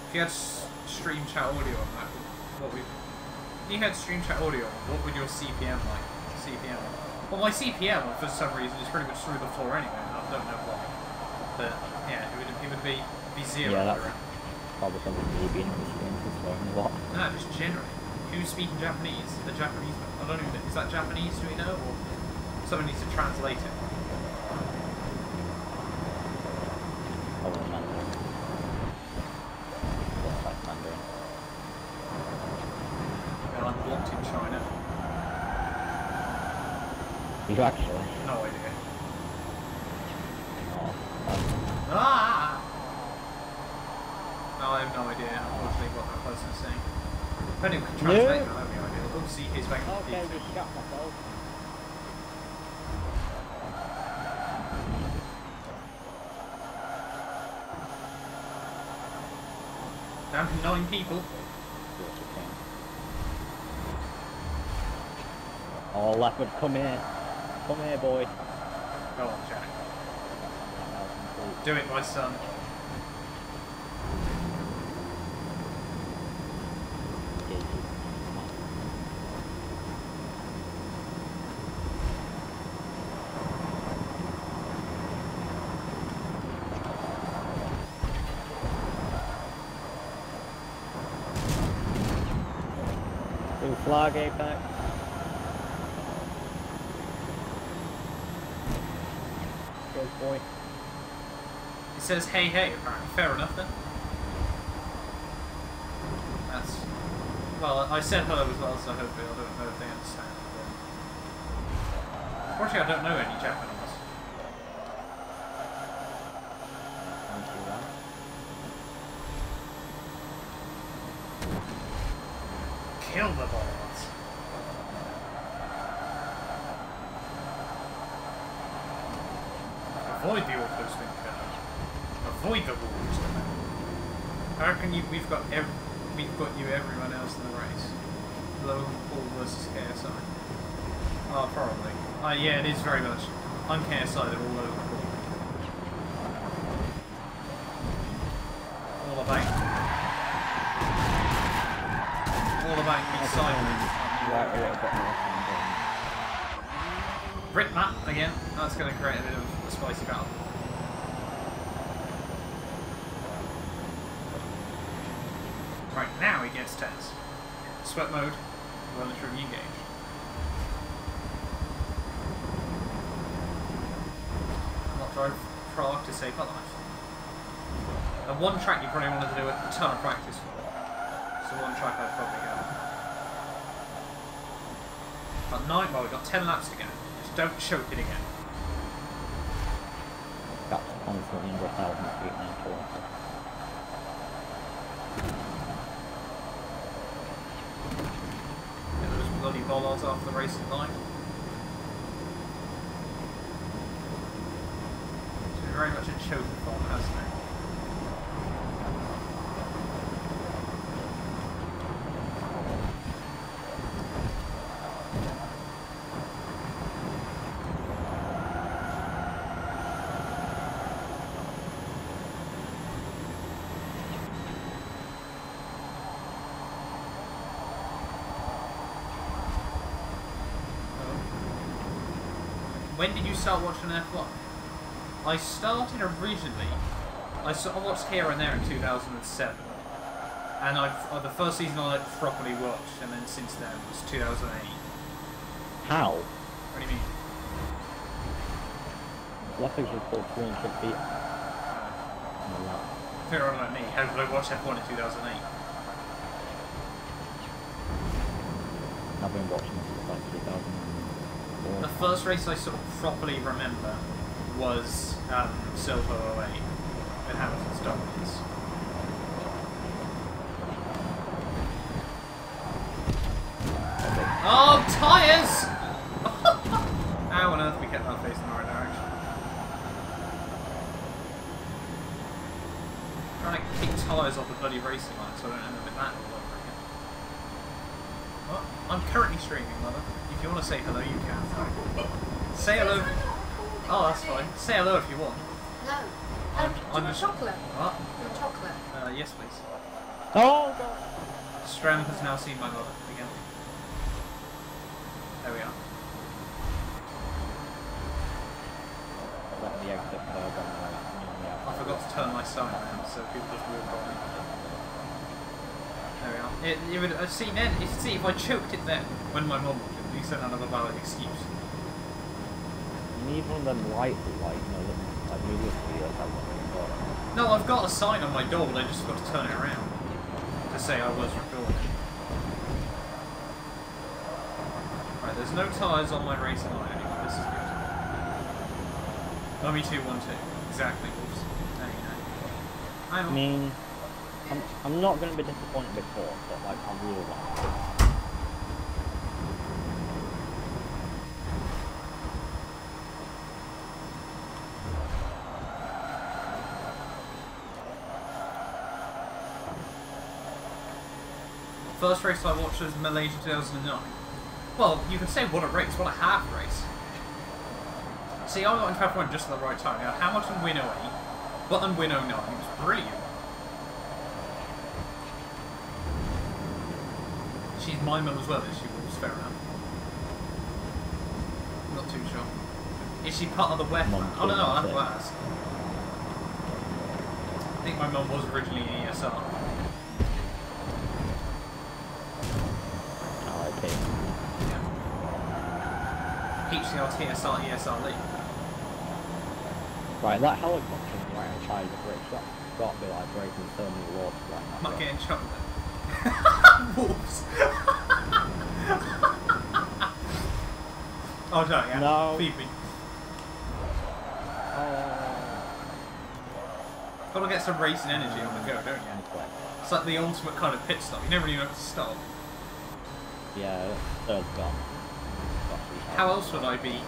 A: If you had stream chat audio on that, what would... If you had stream chat audio on, what would your CPM like? CPM? Well, my CPM, for some reason, is pretty much through the floor anyway, and I don't know why. But, yeah, it would be zero.
B: Yeah, that's probably something you've been experiencing for a lot.
A: No, just generally. Who's speaking Japanese? The Japanese... I don't even know. Is that Japanese, do we know? Or someone needs to translate it?
B: Probably Mandarin. Looks like Mandarin.
A: Well, I'm blocked in China.
B: You actually?
A: No idea.
B: Oh,
A: Ah! No, I have no idea, unfortunately, what that person is saying. If anyone can translate that, that'd be ideal. Obviously, he's making
B: okay, just shut myself.
A: Down to 9 people.
B: Oh, Leopard, come here. Come here, boy.
A: Go on, Jack. Do it, my son.
B: Blue flag, Apex. Good boy.
A: It says hey hey, apparently. Fair enough then. That's... Well, I said hello as well, so hopefully I don't know if they understand. Unfortunately, I don't know any Japanese.
B: Thank you, man.
A: Kill the balls. Avoid the auto swing killer. Avoid the walls. How can you? We've got you, everyone else in the race. Logan Paul versus KSI. Oh, probably. Yeah, it is very much. I'm KSI. They're all Logan Paul. All about excitement.
B: Right, a little bit more.
A: Rip map again. That's going to create a bit of a spicy battle. Right, now he gets tense. Sweat mode. Voluntary engaged. Not drive Prague to save my life. And one track you probably wanted to do a ton of practice for. So one track I'd probably go. Got 9, well, we've got 10 laps to go. Just don't choke it again.
B: That's constantly under 1,000 feet now, too.
A: Get those bloody bollards off the racing line. It's been very much a choking form, hasn't it? When did you start watching F1? I started originally. I watched here and there in 2007, and the first season I properly watched, and then since then was 2008.
B: How?
A: What do you mean?
B: Leopard's report 300 feet.
A: If you're on like me, how did I watch F1 in 2008?
B: I've been watching this since like 2000.
A: The first race I sort of properly remember was Silver 08 with Hamilton's dominance. Oh, tyres! How on earth we kept that facing the right direction? Trying to kick tyres off the bloody racing line so I don't end up with that all over again. Well, I'm currently streaming, mother. If you want to say hello, you can. Say hello. Oh, that's fine. Say hello if you want.
C: No. Do you want chocolate?
A: What?
C: Do you want chocolate?
A: Yes, please.
B: Oh god!
A: Strem has now seen my mother again. There we are.
B: Let the exit curve on the
A: I forgot to turn my sign around so people just walk on me. There we are. It would see then. See if I choked it then when my mum was at least another valid excuse.
B: You need one of them lights, like music videos have one.
A: No, I've got a sign on my door, but I just got to turn it around to say I was recording. Right, there's no tyres on my racing line anymore. This is good. Mummy 212. Exactly. Oops. There you go. I
B: mean, I'm not going to be disappointed before, but like I really want to.
A: First race I watched was Malaysia 2009. Well, you could say what a race, what a half race. See, I got into F1 just at the right time. You had Hamilton win 08, Button win 09. It was brilliant. She's my mum as well, is she? Was fair enough. Not too sure. Is she part of the wet? Oh no, I'll have to ask. I think my mum was originally an ESR. HCR, TSR, ESR League.
B: Right, that helicopter right outside the bridge, that's got to be like breaking so many walls right now.
A: Not getting shot with wolves. Oh no, yeah.
B: No.
A: Feed me. Gotta get some racing energy on the go, don't you? It's like the ultimate kind of pit stop. You never really know when to stop.
B: Yeah, third's gone.
A: How else would I be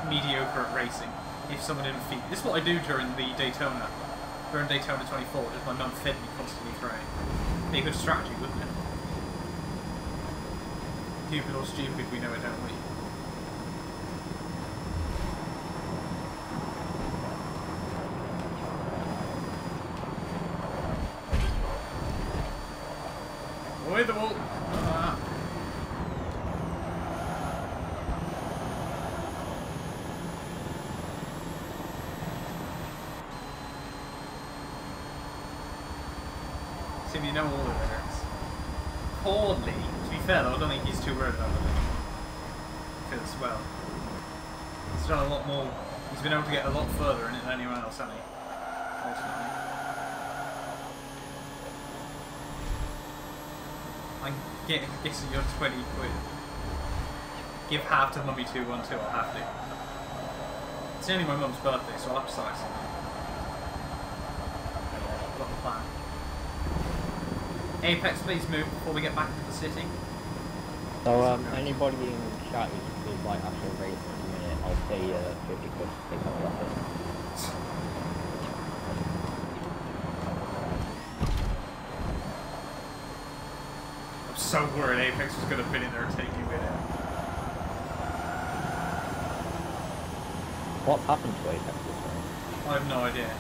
A: mediocre at racing if someone didn't feed me? This is what I do during the Daytona. During Daytona 24, just my mum fed me constantly throwing. Be a good strategy, wouldn't it? Stupid or stupid, we know it, don't we? Away the wall! See, you know all the lyrics. Poorly, to be fair though, I don't think he's too worried about it anymore. Because, well, he's done a lot more, he's been able to get a lot further in it than anyone else, hasn't he? Ultimately. I'm guessing you're 20 quid. Give half to Mummy 212, I'll have to. It's only my mum's birthday, so I'll have to slice it. Got the plan. Apex, please move before we get back into the city.
B: So, anybody in chat who's like actual racing in a minute, I'll pay 50 quid to pick up that.
A: I'm so worried Apex was going to bin in there and take you with it.
B: What's happened to Apex this time?
A: I have no idea.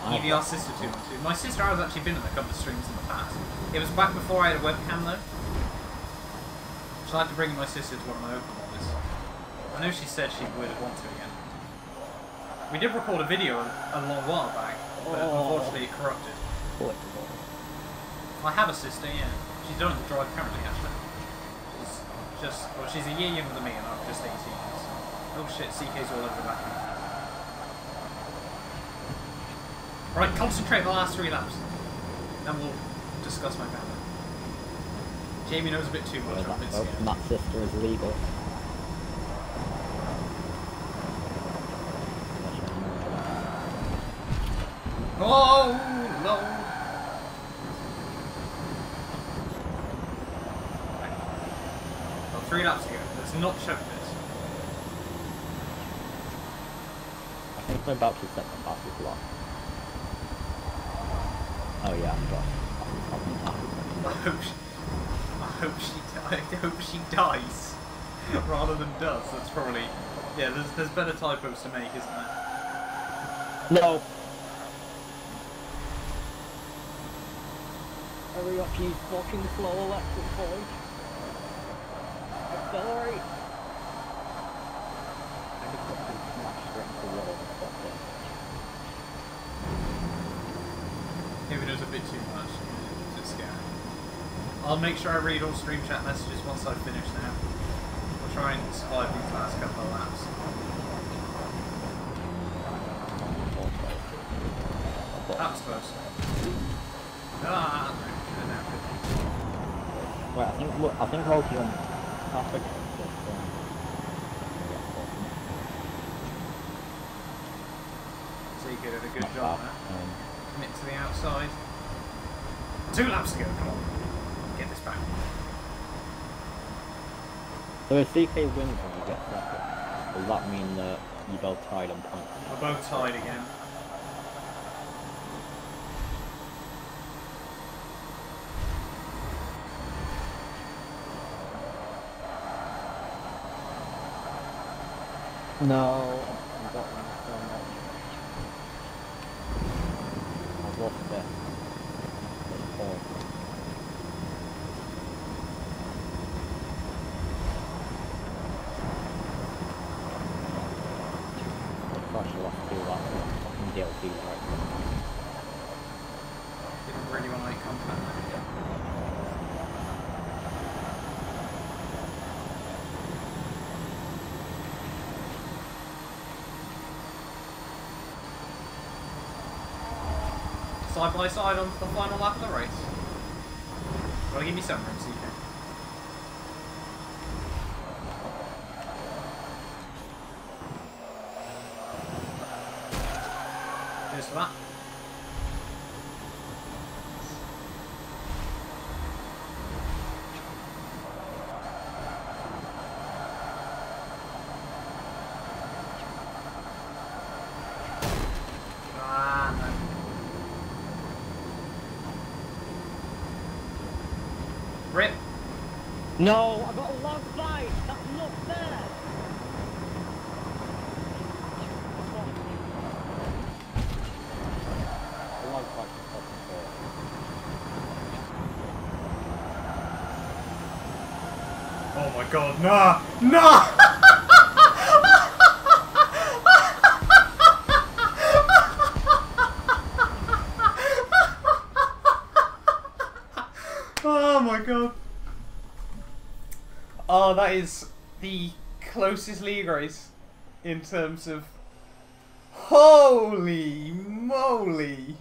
A: EVR sister 212. My sister has actually been in a couple of streams in the past. It was back before I had a webcam though. So I had to bring my sister to one of my open ones. I know she said she would want to again. We did record a video a long while back, but unfortunately it corrupted. I have a sister, yeah. She's doing the drive currently actually. Well, she's a year younger than me and I'm just 18. Oh shit, CK's all over the back. Right, concentrate the last 3 laps. Then we'll discuss my family. Jamie knows a bit too much. I'm a bit scared.
B: Matt's sister is legal.
A: Oh, no. Well, 3 laps to go. Let's not choke this.
B: I think we're about to set the fastest block. Oh yeah, I forgot.
A: I hope she dies rather than does. That's probably, yeah. There's better typos to make, isn't there?
B: No. Hurry up, you fucking slow electric boy. Accelerate. I just fucking smashed straight into the wall and stopped it.
A: Maybe it was a bit too much. Just scary. I'll make sure I read all stream chat messages once I've finished now. We'll try and survive these last couple of laps. That was close. Ah, no.
B: Wait, I think Loki on Africa.
A: So you did a good job there. Commit to the outside. 2 laps to go, come on. Get this back.
B: So if CK wins when you get second, does that mean that you both tied on points?
A: We're both tied again.
B: No, I've got one so much. I've lost it. It's awful. Gosh, you'll have to do that for fucking DLC right now.
A: Didn't really want to make contact there. Side by side on the final lap of the race. Gotta give me some room, CK. Cheers for that. Rip.
B: No, I got a long fight. That's not fair. A long fight is fucking fair.
A: Oh my god, nah! Nah! Oh my god. Oh, that is the closest league race in terms of... Holy moly!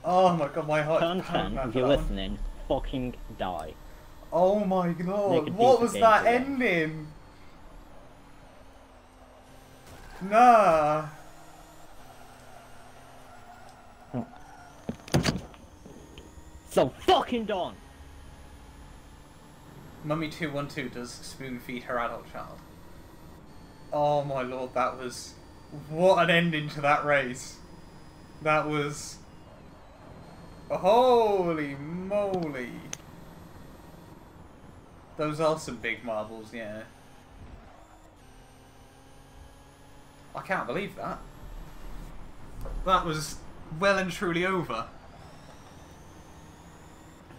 A: Oh my god, my heart...
B: Content, if you're listening, fucking die.
A: Oh my lord, what was that ending? Nah.
B: So fucking done!
A: Mummy212 does spoon feed her adult child. Oh my lord, that was... What an ending to that race. That was... Holy moly. Those are some big marbles, yeah. I can't believe that. That was well and truly over.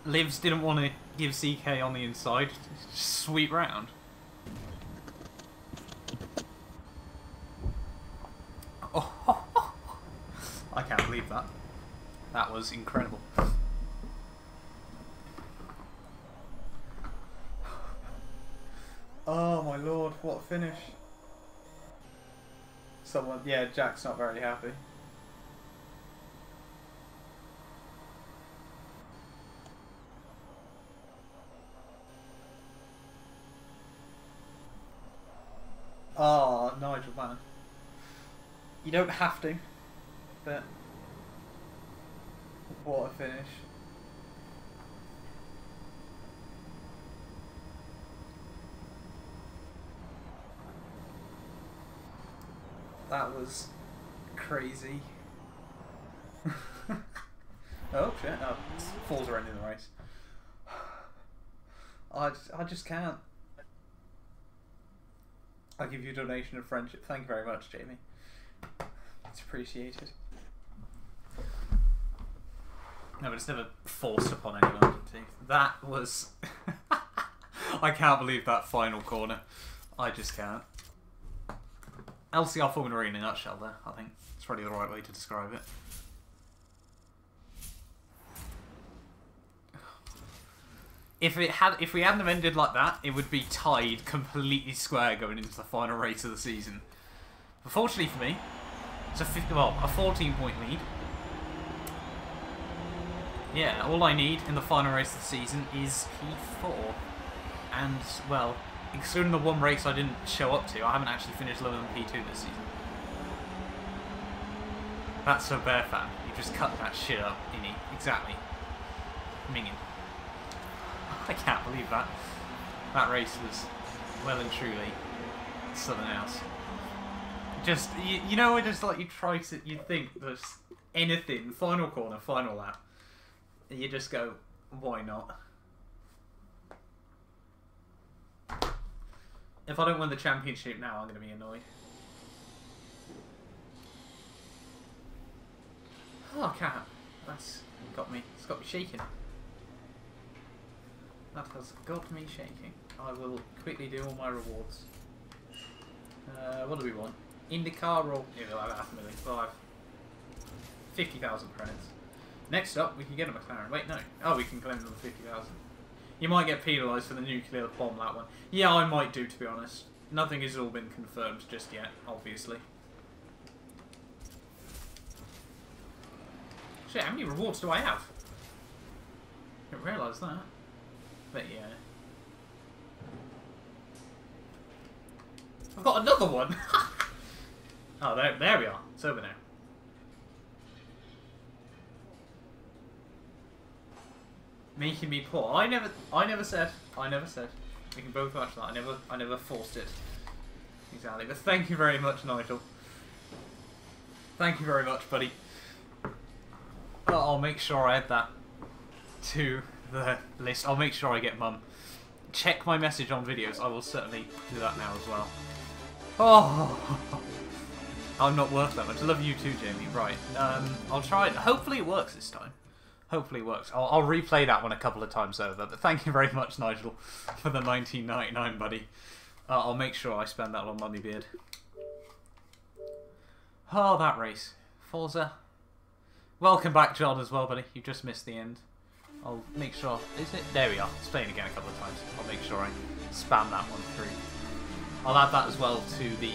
A: Livs didn't want to give CK on the inside. Sweet round. Oh, I can't believe that. That was incredible. Oh my lord, what a finish. Someone, yeah, Jack's not very happy. Oh, Nigel, man. You don't have to, but what a finish. That was crazy. Oh shit, no, falls are ending the race. I just can't. I'll give you a donation of friendship. Thank you very much, Jamie. It's appreciated. No, but it's never forced upon anyone. That was... I can't believe that final corner. I just can't. LCR Formula E in a nutshell there, I think. It's probably the right way to describe it. If we hadn't have ended like that, it would be tied completely square going into the final race of the season. But fortunately for me, it's a 14-point lead. Yeah, all I need in the final race of the season is P4. And, well, excluding the one race I didn't show up to, I haven't actually finished lower than P2 this season. That's so bare fan. You just cut that shit up, innit? Exactly. Minging. I can't believe that. That race was well and truly something else. Just, you know, just like you think there's anything, final corner, final lap, and you just go, why not? If I don't win the championship now, I'm going to be annoyed. Oh, cat. That's got me. It's got me shaking. That has got me shaking. I will quickly do all my rewards. What do we want? IndyCar or... Yeah, like 500,000. 50,000 credits. Next up, we can get a McLaren. Wait, no. Oh, we can claim another 50,000. You might get penalised for the nuclear bomb, that one. Yeah, I might do, to be honest. Nothing has all been confirmed just yet, obviously. Shit, how many rewards do I have? I didn't realise that. But yeah. I've got another one! Oh, there we are. It's over now. Making me poor. I never said. We can both watch that. I never forced it. Exactly. But thank you very much, Nigel. Thank you very much, buddy. I'll make sure I add that to the list. I'll make sure I get Mum. Check my message on videos. I will certainly do that now as well. Oh, I'm not worth that much. I love you too, Jamie. Right. I'll try it. Hopefully it works this time. Hopefully it works. I'll replay that one a couple of times over. But thank you very much, Nigel, for the 1999, buddy. I'll make sure I spend that on Mummy Beard. Oh, that race. Forza. Welcome back, John, as well, buddy. You just missed the end. I'll make sure... Is it? There we are. It's playing again a couple of times. I'll make sure I spam that one through. I'll add that as well to the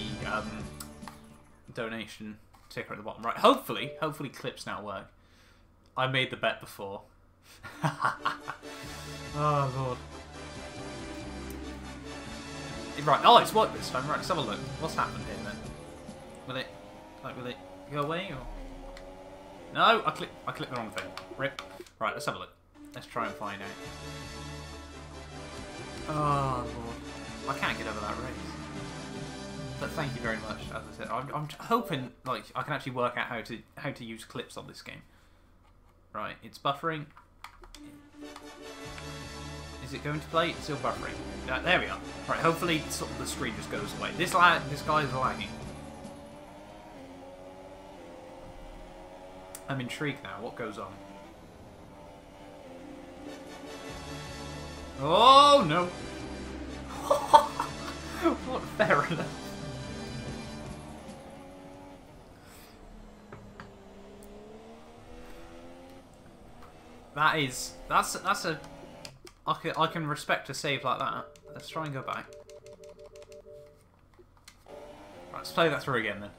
A: donation ticker at the bottom. Right, hopefully clips now work. I made the bet before. Oh, Lord. Right, oh, it's worked this time. Right, let's have a look. What's happened here, then? Will it go away, or...? No, I clicked the wrong thing. Rip. Right, let's have a look. Let's try and find out. Oh, Lord. I can't get over that race. But thank you very much, as I said. I'm hoping, like, I can actually work out how to use clips on this game. Right, it's buffering. Is it going to play? It's still buffering. There we are. Right, hopefully sort of the screen just goes away. This guy is lagging. I'm intrigued now. What goes on? Oh, no. What, fair enough. That's a... I can respect a save like that. Let's try and go back. Right, let's play that through again then.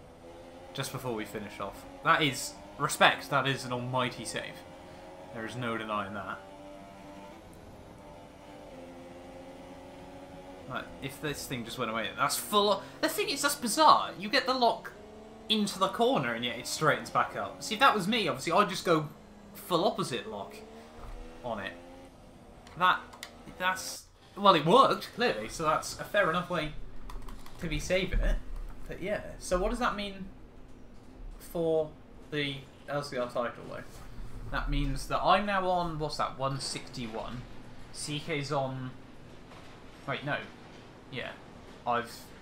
A: Just before we finish off. That is... Respect, that is an almighty save. There is no denying that. Right, if this thing just went away, that's full of... The thing is, that's bizarre. You get the lock into the corner and yet it straightens back up. See, if that was me, obviously, I'd just go full opposite lock on it. That's... Well, it worked, clearly, so that's a fair enough way to be saving it. But yeah, so what does that mean for the LCR title, though? That means that I'm now on, what's that, 161. CK's on... Wait, no. Yeah.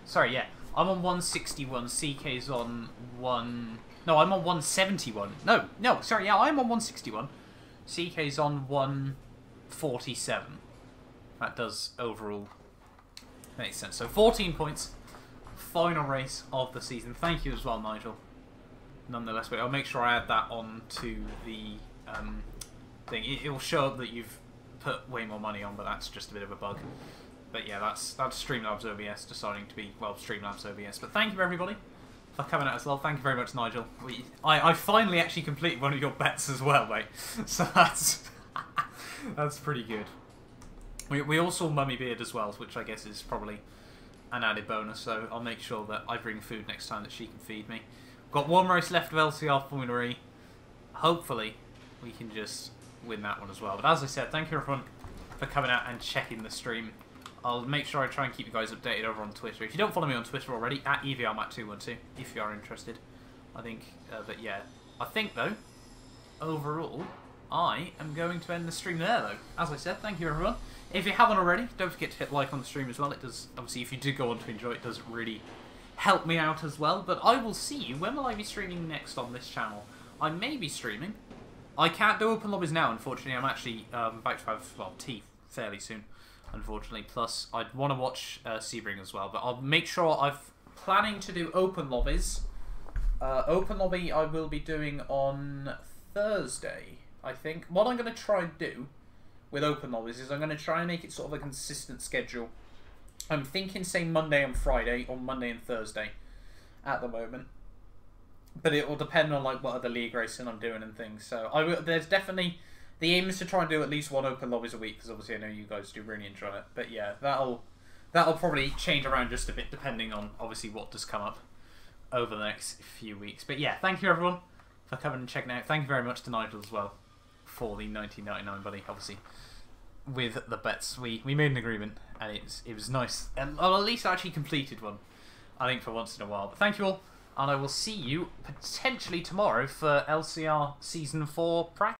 A: Sorry, yeah. I'm on 161, CK's on 1... No, I'm on 171. No, sorry, yeah, I'm on 161. CK's on 147. That does overall make sense. So 14 points. Final race of the season. Thank you as well, Nigel. Nonetheless, wait, I'll make sure I add that on to the thing. It will show up that you've put way more money on, but that's just a bit of a bug. But yeah, that's Streamlabs OBS deciding to be, well, Streamlabs OBS. But thank you everybody for coming out as well. Thank you very much, Nigel. I finally actually completed one of your bets as well, mate. So that's that's pretty good. We all saw Mummy Beard as well, which I guess is probably an added bonus. So I'll make sure that I bring food next time that she can feed me. Got one race left of LCR Formula E. Hopefully we can just win that one as well. But as I said, thank you everyone for coming out and checking the stream. I'll make sure I try and keep you guys updated over on Twitter. If you don't follow me on Twitter already, at EVRMatt212, if you are interested. I think, but yeah. I think, though, overall, I am going to end the stream there, though. As I said, thank you, everyone. If you haven't already, don't forget to hit like on the stream as well. It does, obviously, if you do go on to enjoy it, does really help me out as well. But I will see you. When will I be streaming next on this channel? I may be streaming. I can't do open lobbies now, unfortunately. I'm actually about to have, well, tea fairly soon. Unfortunately, plus I'd want to watch Sebring as well, but I'll make sure I'm planning to do open lobbies. Open lobby I will be doing on Thursday, I think. What I'm going to try and do with open lobbies is I'm going to try and make it sort of a consistent schedule. I'm thinking, say, Monday and Friday, or Monday and Thursday at the moment. But it will depend on like what other league racing I'm doing and things. So there's definitely... The aim is to try and do at least one open lobbies a week, because obviously I know you guys do really enjoy it. But yeah, that'll probably change around just a bit depending on obviously what does come up over the next few weeks. But yeah, thank you everyone for coming and checking out. Thank you very much to Nigel as well for the 1999 buddy. Obviously, with the bets, we made an agreement and it was nice. And well, at least I actually completed one, I think, for once in a while. But thank you all, and I will see you potentially tomorrow for LCR Season 4 Prague.